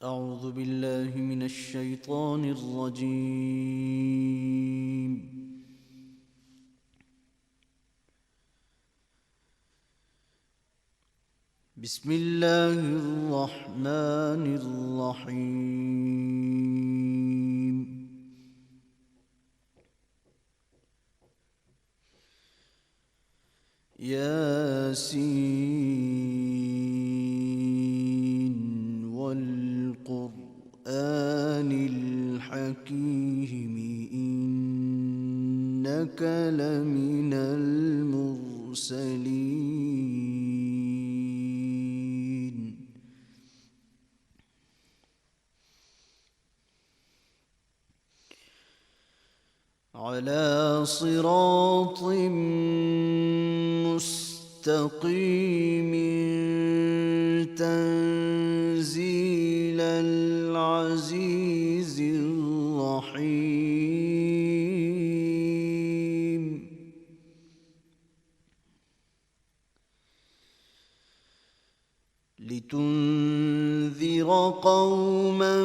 أعوذ بالله من الشيطان الرجيم. بسم الله الرحمن الرحيم. ياسين والقرآن الحكيم إنك لمن المرسلين على صراط مستقيم تنزيل العزيز الرحيم. لتنذر قوما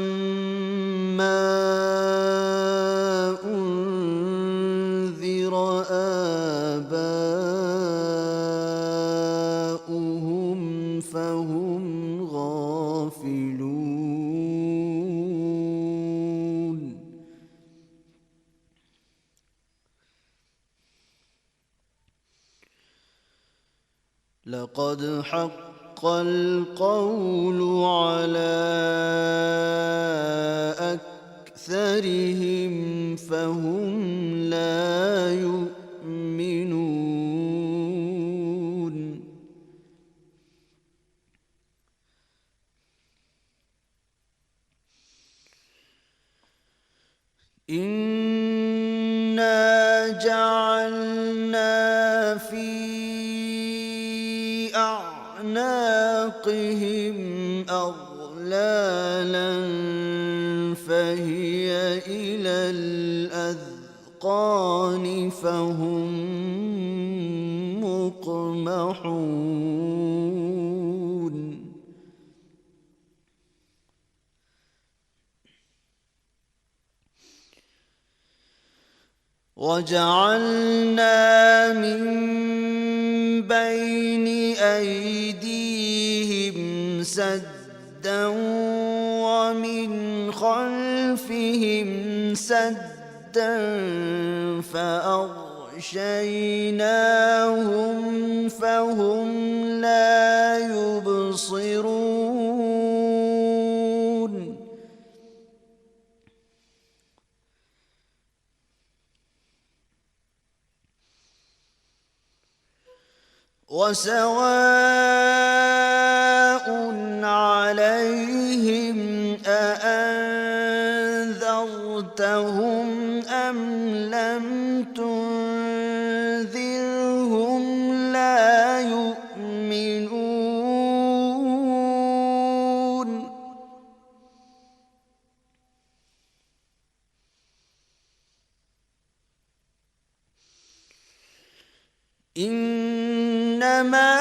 ما أنذر آباؤهم فهم غافلون. لقد حق القول على أكثرهم فهم لا يؤمنون. إنا جعلنا في أعناقهم أغلالا فهي إلى الأذقان فهم مقمحون. وجعلنا من بين أيديهم سدا ومن خلفهم سدا فأغشيناهم فهم لا يبصرون. وسواء عليهم أأنذرتهم أم لم تنذرهم لا يؤمنون. إنما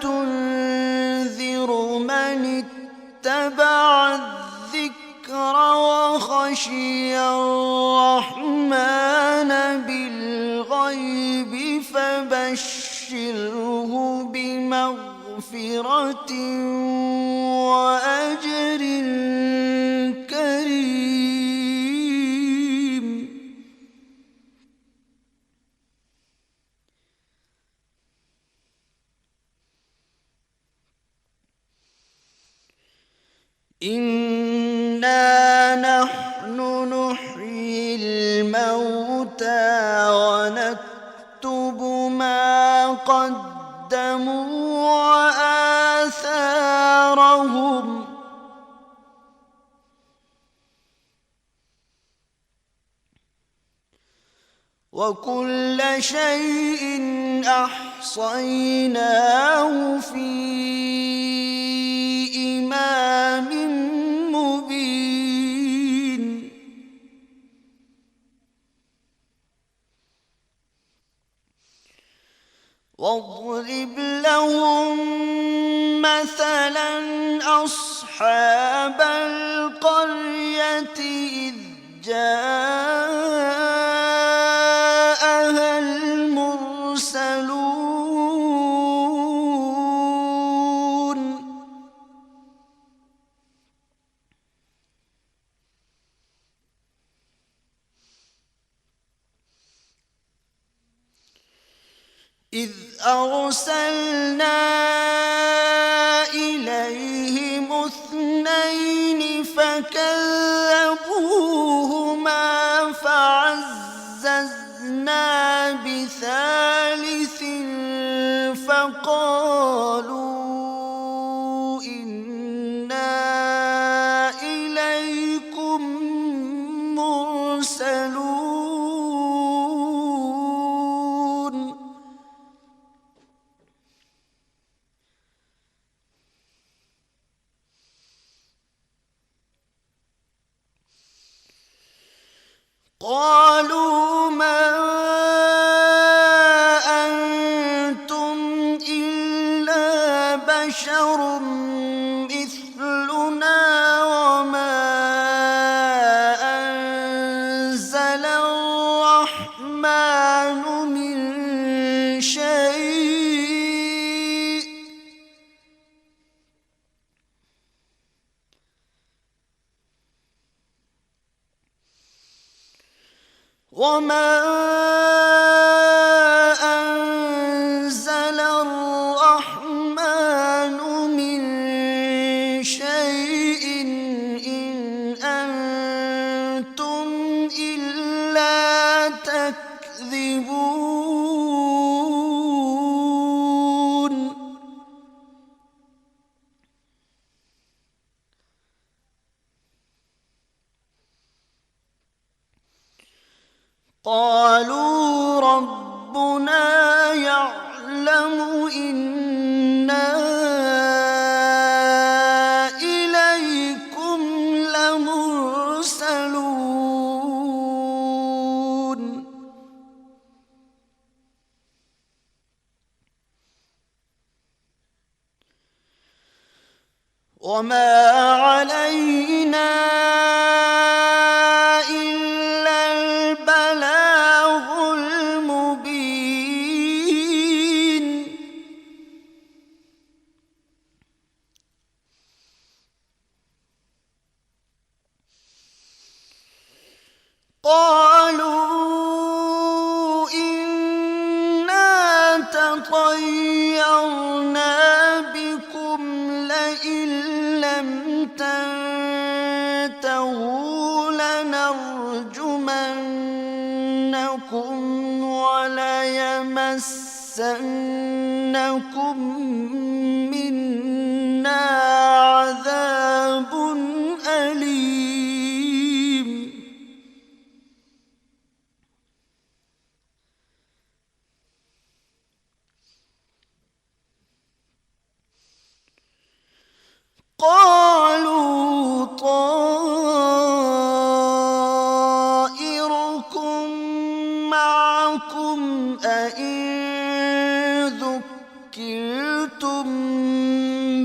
تنذر من اتبع الذكر وخشي الرحمن بالغيب فبشره بمغفرة وأجر كريم. إنا نحن نحيي الموتى ونكتب ما قدموا وآثارهم وكل شيء أحصيناه في إمام مبين. واضرب لهم مثلا أصحاب إذ جاءها المرسلون إذ أرسلنا إليهم اثنين فكذبوهما فعززنا بثالث فقالوا إنا إليكم مرسلون قالوا ما أنتم إلا بشر مثلنا وما أنزل الرحمن من شيء وما أنزل الرحمن من شيء إن أنتم إلا تكذبون قالوا ربنا يعلم إنا إليكم لمرسلون وما علينا قالوا إنا تطيرنا بكم لئن لم تنتهوا لنرجمنكم وليمسنكم منا عذاب أليم قالوا طائركم معكم أئن ذكرتم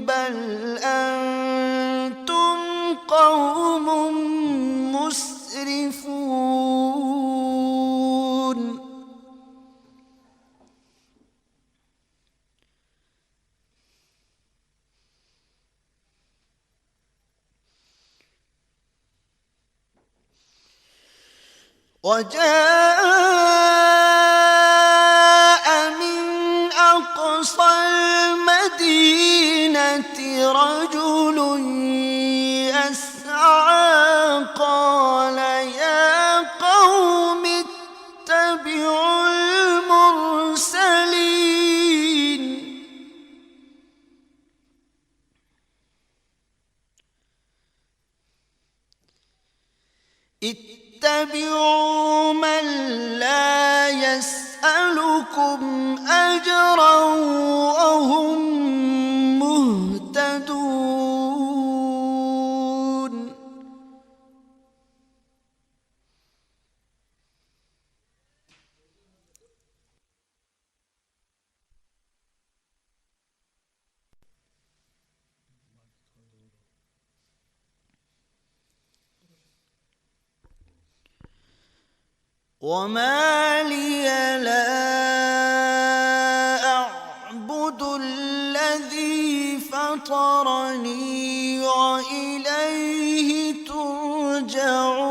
بل أنتم قوم مسرفون وجاء من أقصى المدينة رجل يسعى قال يا قوم اتبعوا المرسلين اتبعوا من لا يسألكم أجرا وهم مهتدون وما لي لا أعبد الذي فطرني وإليه ترجعون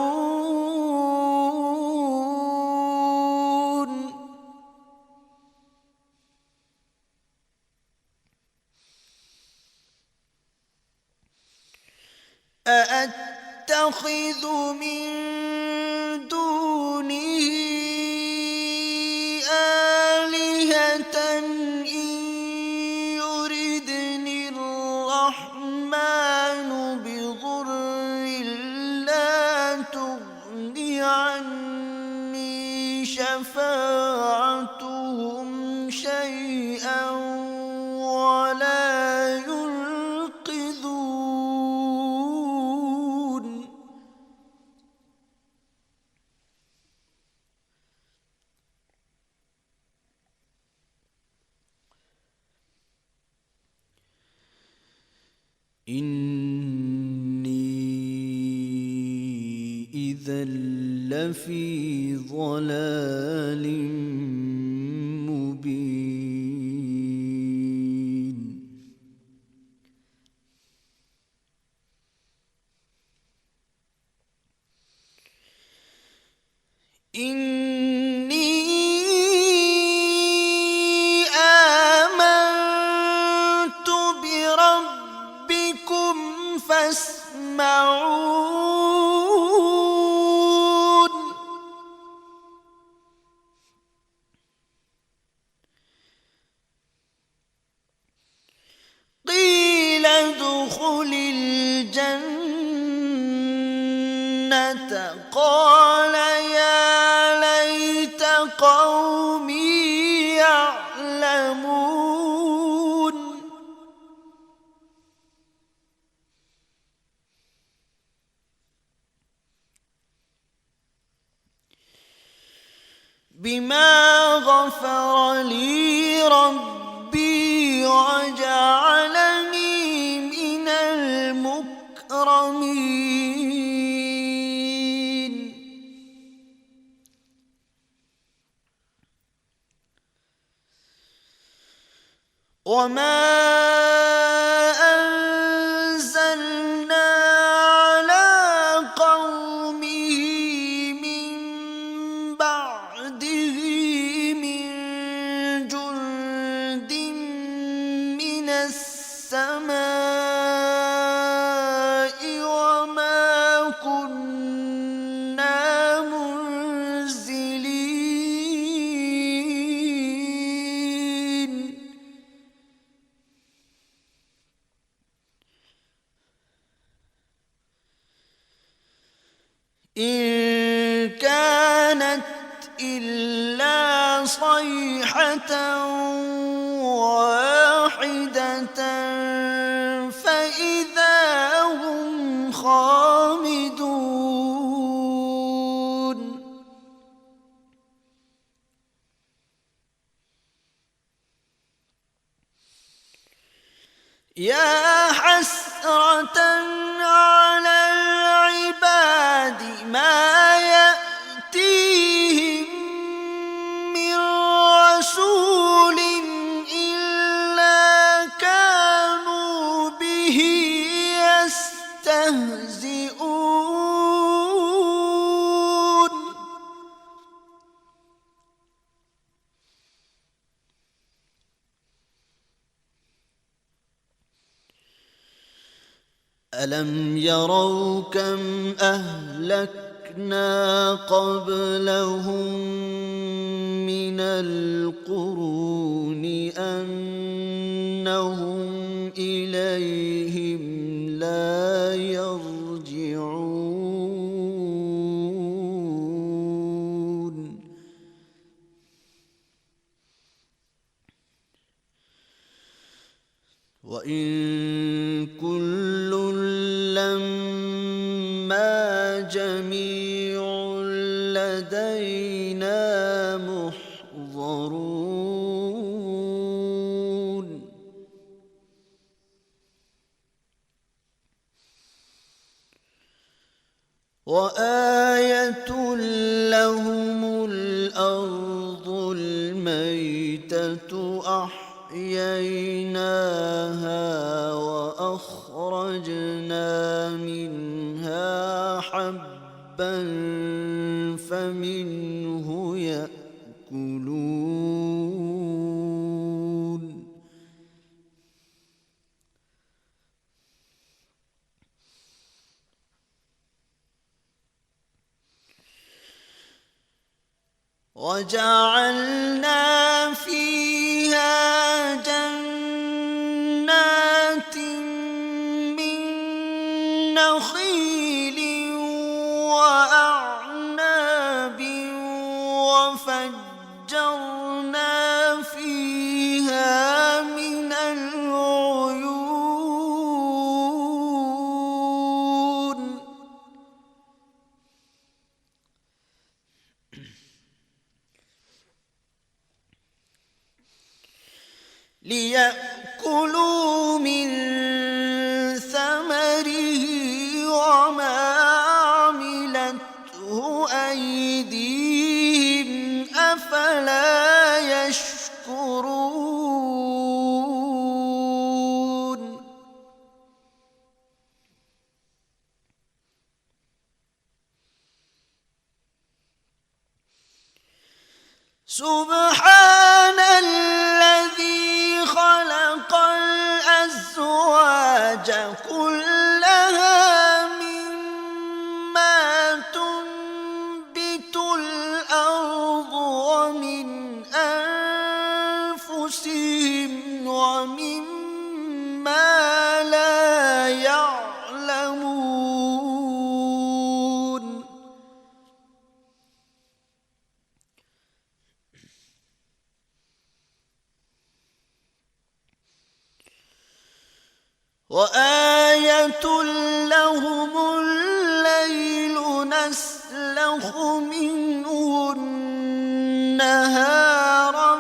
أأتخذ من دونه آلهة إن يردني الرحمن بضر لا تغن عني شفاعتهم شيئا ولا ينقذون إني إذا لفي ضلال مبين إني آمنت بربكم فاسمعون قيل ادخل الجنة قال يا ليت قومي يعلمون بما غفر لي ربي وجعلني من المكرمين وما أنزلنا على قومه من بعده من جند من السماء وما كنا منزلين إن كانت إلا صيحة واحدة فإذا هم خامدون يا حسرة على العباد ما يأتيهم من رسول إلا كانوا به يستهزئون ألم يروا كم أهلكنا قبلهم من القرون أنهم إليهم لا يرجعون وإن كل لما جميع لدينا محضرون وآية لهم أحييناها وأخرجنا منها حبا فمنه يأكلون وجعلنا فيها جنات من نخيل وأعناب وفجرنا فيها من العيون ليأكلوا من ثمره وما عملته أيديهم أفلا يشكرون سبحان الذي خلق الأزواج كلها مما تنبت الأرض ومن أنفسهم ومما لا يعلمون وآية لهم الليل نسلخ منه النهار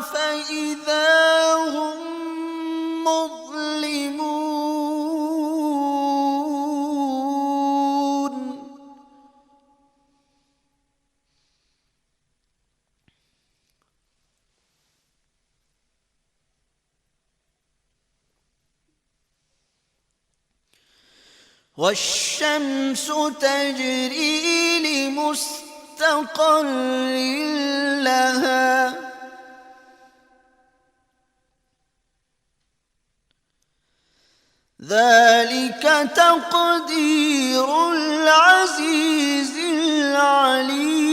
فإذا هم مظلمون والشمس تجري لمستقر لها ذلك تقدير العزيز العليم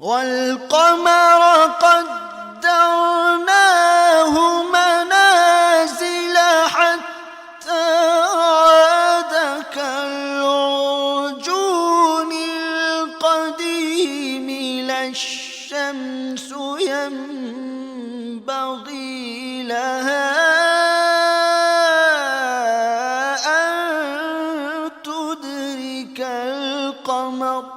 والقمر قدرناه منازل حتى عاد كالعرجون القديم لا الشمس ينبغي لها أن تدرك القمر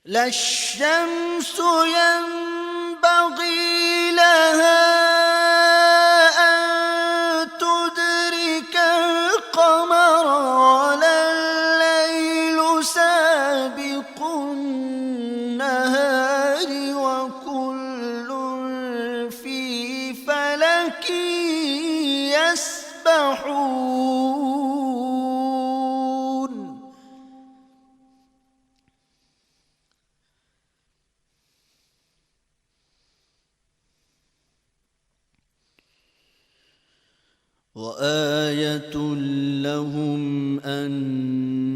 لا الشمس ينبغي لها أن تدرك القمر ولا الليل سابق النهار وكل في فلك يسبحون وآية لهم أنا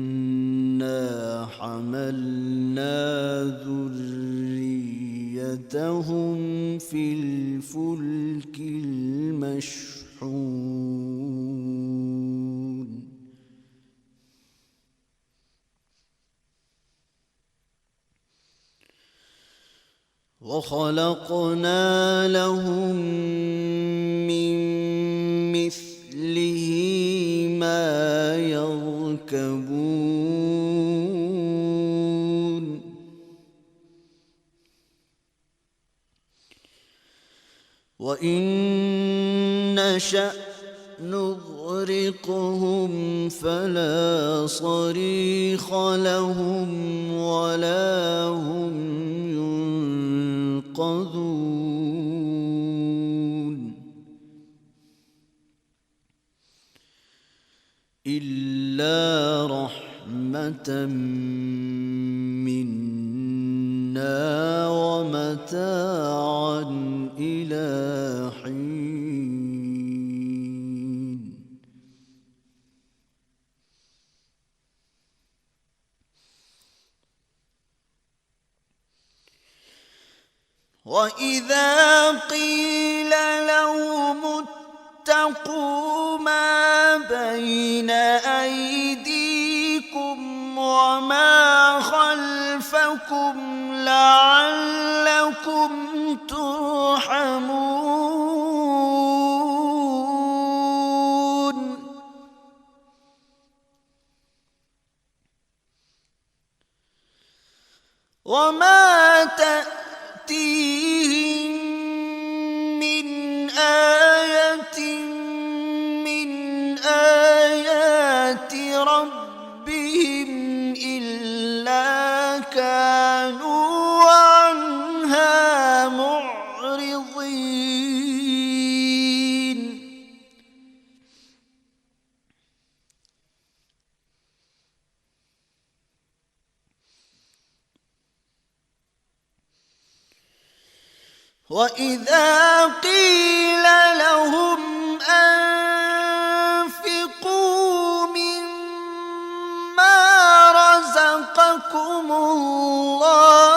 حملنا ذريتهم في الفلك المشحون وخلقنا لهم من مثله ما يركبون وإن نشأ نغرقهم فلا صريخ لهم ولا هم ينقذون إلا رحمة منا ومتاعا إلى حين. وإذا قيل لهم اتقوا ما بين أيديكم وما خلفكم لعلكم ترحمون وما تأتيهم من آية من آيات ربهم إلا كانوا عنها معرضين وإذا قيل لهم أنفقوا مما رزقكم الله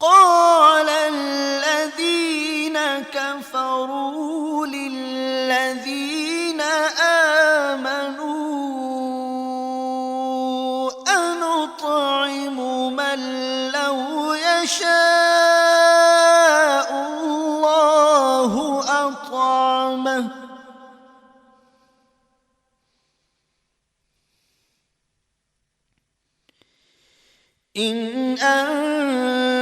قال الذين كفروا للذين آمنوا أنطعم من لو يشاء الله أطعمه إن أنتم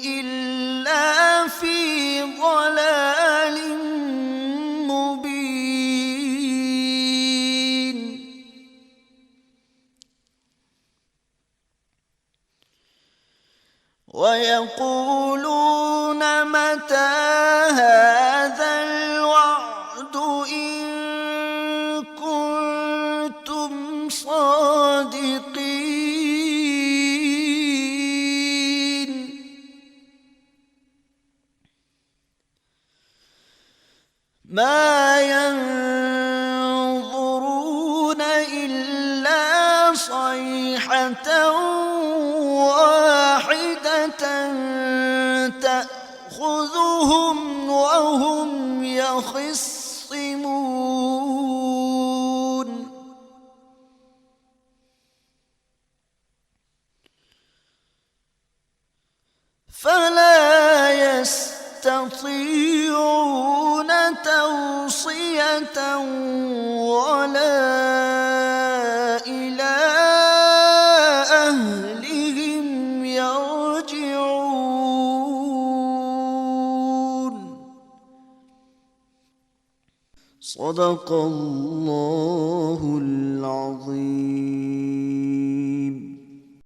إلا في ضلال مبين ويقولون متى هذا الوعد إن كنتم صادقين ما ينظرون إلا صيحة واحدة تأخذهم وهم يخصمون فلا يستطيعون توصية ولا إلى أهلهم يرجعون. صدق الله